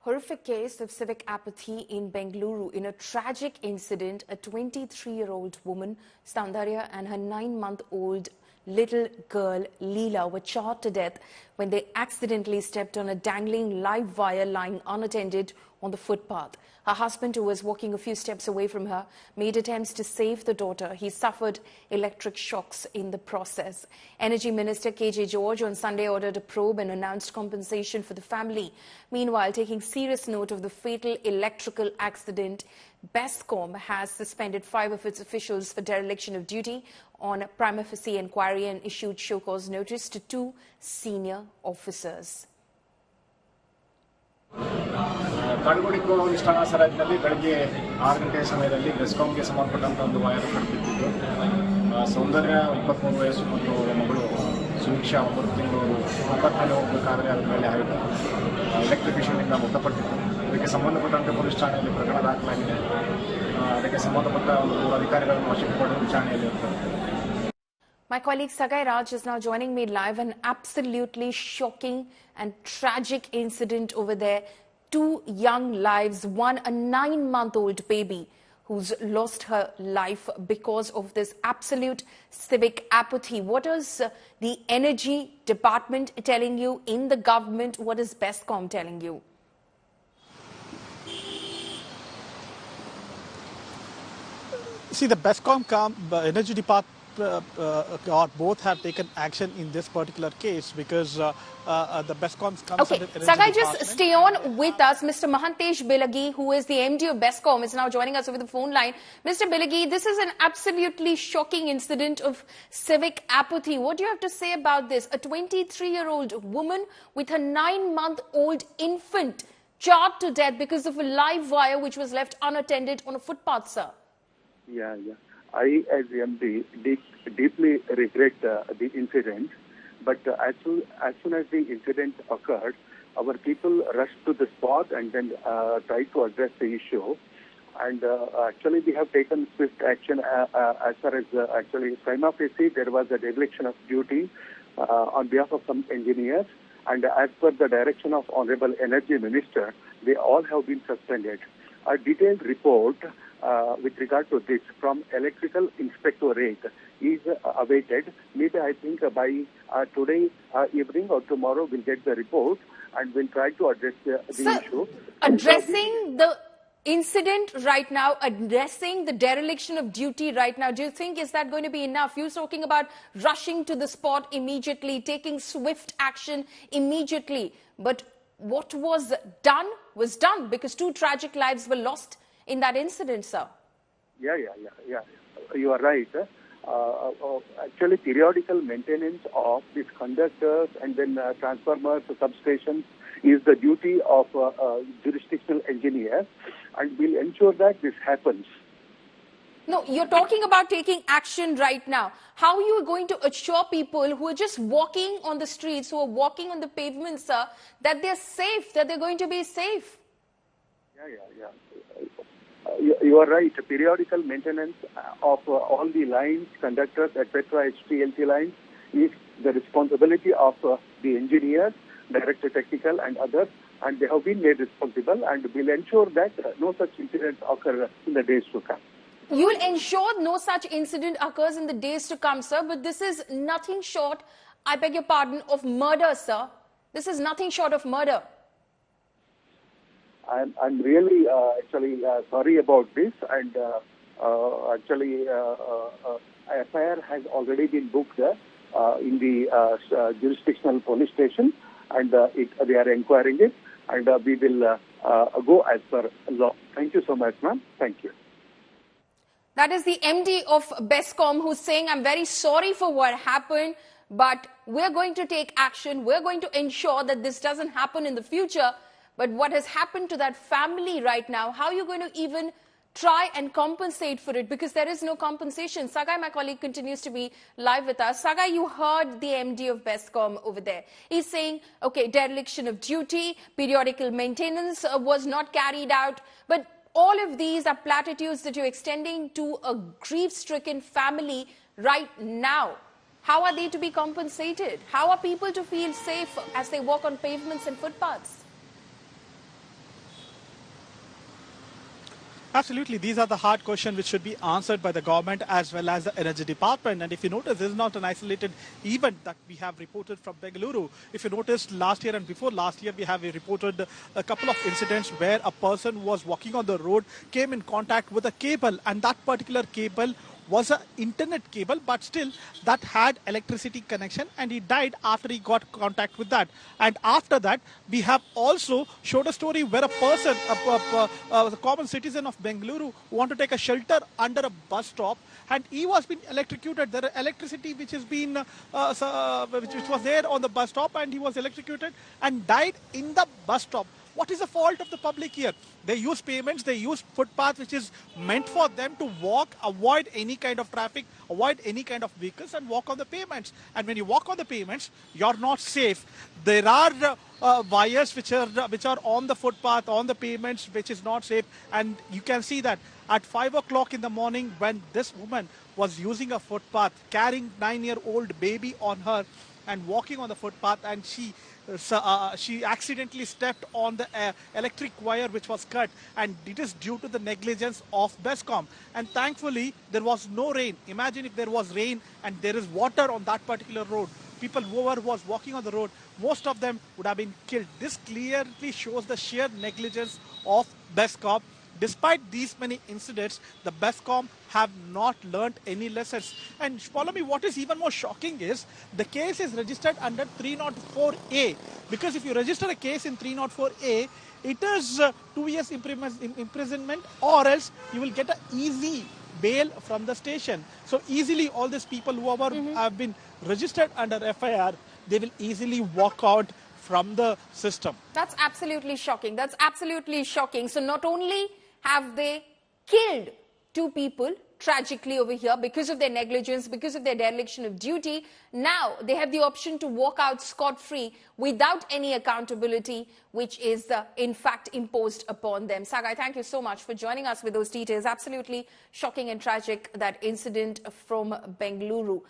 Horrific case of civic apathy in Bengaluru. In a tragic incident, a 23-year-old woman, Soundarya, and her 9-month-old little girl, Leela, were charred to death when they accidentally stepped on a dangling live wire lying unattended on the footpath. Her husband, who was walking a few steps away from her, made attempts to save the daughter. He suffered electric shocks in the process. Energy Minister K.J. George on Sunday ordered a probe and announced compensation for the family. Meanwhile, taking serious note of the fatal electrical accident, Bescom has suspended 5 of its officials for dereliction of duty on prima facie inquiry and issued show cause notice to 2 senior officers. ಕಾಡುಗೋಡಿಕೋಡು ಇಷ್ಟಾನ ಸರಾಜ್ನಲ್ಲಿ ಬೆಳಗ್ಗೆ 6 ಗಂಟೆಯ ಸಮಯದಲ್ಲಿ ಬೆಸ್ಕಾಂಗೆ ಸಂಬಂಧಪಟ್ಟಂಥ ಒಂದು wire ಕಡಿಬಿಟ್ಟಿದ್ದು ಸೌಂದರ್ಯ 23 ವಯಸ್ಸು ಮತ್ತು ಮಗಳು ಸುಮಿಕ್ಷಾ 9 ತಿಂಗಳು apartment ಹೋಗಬೇಕಾದ್ರೆ ಅದರ ಮೇಲೆ ಹಾರಿತು ಎಲೆಕ್ಟ್ರಿಕ್ಯೂಷನ್ನಿಂದ ಮೃತಪಟ್ಟಿದ್ದು. ಇದಕ್ಕೆ ಸಂಬಂಧಪಟ್ಟಂತೆ ಪೊಲೀಸ್ ಠಾಣೆಯಲ್ಲಿ ಪ್ರಕರಣ ದಾಖಲಾಗಿದೆ. ಅದಕ್ಕೆ ಸಂಬಂಧಪಟ್ಟ ಒಂದು ಅಧಿಕಾರಿಗಳನ್ನು ವಶಕ್ಕೆ ಪಡೆದು ವಿಚಾರಣೆಯಲ್ಲಿ ಇರ್ತಾರೆ. My colleague Sagai Raj is now joining me live. An absolutely shocking and tragic incident over there. 2 young lives, one a 9-month-old baby who's lost her life because of this absolute civic apathy. What is the Energy Department telling you in the government? What is Bescom telling you? See, the Bescom Energy Department both have taken action in this particular case because the Bescom comes under Energy Sagai, Department. just stay on with us. Mr. Mahantesh Bilagi, who is the MD of Bescom, is now joining us over the phone line. Mr. Bilagi, this is an absolutely shocking incident of civic apathy. What do you have to say about this? A 23-year-old woman with her 9-month-old infant charred to death because of a live wire which was left unattended on a footpath, sir. Yeah. I, as MD, deeply regret the incident. But as soon as the incident occurred, our people rushed to the spot and then tried to address the issue. And actually, we have taken swift action as far as actually prima facie. There was a dereliction of duty on behalf of some engineers. And as per the direction of Honorable Energy Minister, they all have been suspended. A detailed report with regard to this from Electrical Inspectorate is awaited. Maybe I think by today evening or tomorrow we'll get the report and we'll try to address the issue. Addressing the incident right now, addressing the dereliction of duty right now, do you think is that going to be enough? You're talking about rushing to the spot immediately, taking swift action immediately. But what was done because 2 tragic lives were lost in that incident, sir. Yeah. You are right. Actually, periodical maintenance of these conductors and then transformers, substations is the duty of jurisdictional engineers, and we'll ensure that this happens. No, you're talking about taking action right now. How are you going to assure people who are just walking on the streets, who are walking on the pavements, sir, that they're safe, that they're going to be safe? Yeah. You are right. Periodical maintenance of all the lines, conductors, etc., HTLT lines is the responsibility of the engineers, director technical and others, and they have been made responsible, and will ensure that no such incidents occur in the days to come. You will ensure no such incident occurs in the days to come, sir, but this is nothing short, I beg your pardon, of murder, sir. This is nothing short of murder. I'm really actually sorry about this, and actually FIR has already been booked in the jurisdictional police station, and they are inquiring it, and we will go as per law. Thank you so much, ma'am. Thank you. That is the MD of Bescom who's saying, I'm very sorry for what happened, but we're going to take action. We're going to ensure that this doesn't happen in the future. But what has happened to that family right now, how are you going to even try and compensate for it? Because there is no compensation. Sagai, my colleague, continues to be live with us. Sagai, you heard the MD of Bescom over there. He's saying, okay, dereliction of duty, periodical maintenance was not carried out. But all of these are platitudes that you're extending to a grief-stricken family right now. How are they to be compensated? How are people to feel safe as they walk on pavements and footpaths? Absolutely. These are the hard questions which should be answered by the government as well as the energy department. And if you notice, this is not an isolated event that we have reported from Bengaluru. If you noticed, last year and before last year, we have reported a couple of incidents where a person was walking on the road, came in contact with a cable, and that particular cable was an internet cable, but still that had electricity connection, and he died after he got contact with that. And after that, we have also showed a story where a person, a common citizen of Bengaluru, want to take a shelter under a bus stop, and he was being electrocuted. There is electricity which has been which was there on the bus stop, and he was electrocuted and died in the bus stop. What is the fault of the public here? They use payments, they use footpath which is meant for them to walk, avoid any kind of traffic, avoid any kind of vehicles, and walk on the pavements. And when you walk on the pavements, you're not safe. There are wires which are on the footpath, on the pavements, which is not safe. And you can see that at 5 o'clock in the morning, when this woman was using a footpath, carrying 9-year-old baby on her and walking on the footpath, and she accidentally stepped on the electric wire which was cut, and it is due to the negligence of Bescom. And thankfully, there was no rain. Imagine if there was rain and there is water on that particular road. People who was walking on the road, most of them would have been killed. This clearly shows the sheer negligence of Bescom. Despite these many incidents, the Bescom have not learnt any lessons. And follow me, what is even more shocking is the case is registered under 304A. Because if you register a case in 304A, it is 2 years imprisonment, or else you will get an easy bail from the station. So easily all these people who have been registered under FIR, they will easily walk out from the system. That's absolutely shocking. That's absolutely shocking. So not only have they killed 2 people tragically over here because of their negligence, because of their dereliction of duty, now they have the option to walk out scot-free without any accountability, which is in fact imposed upon them. Sagai, thank you so much for joining us with those details. Absolutely shocking and tragic, that incident from Bengaluru.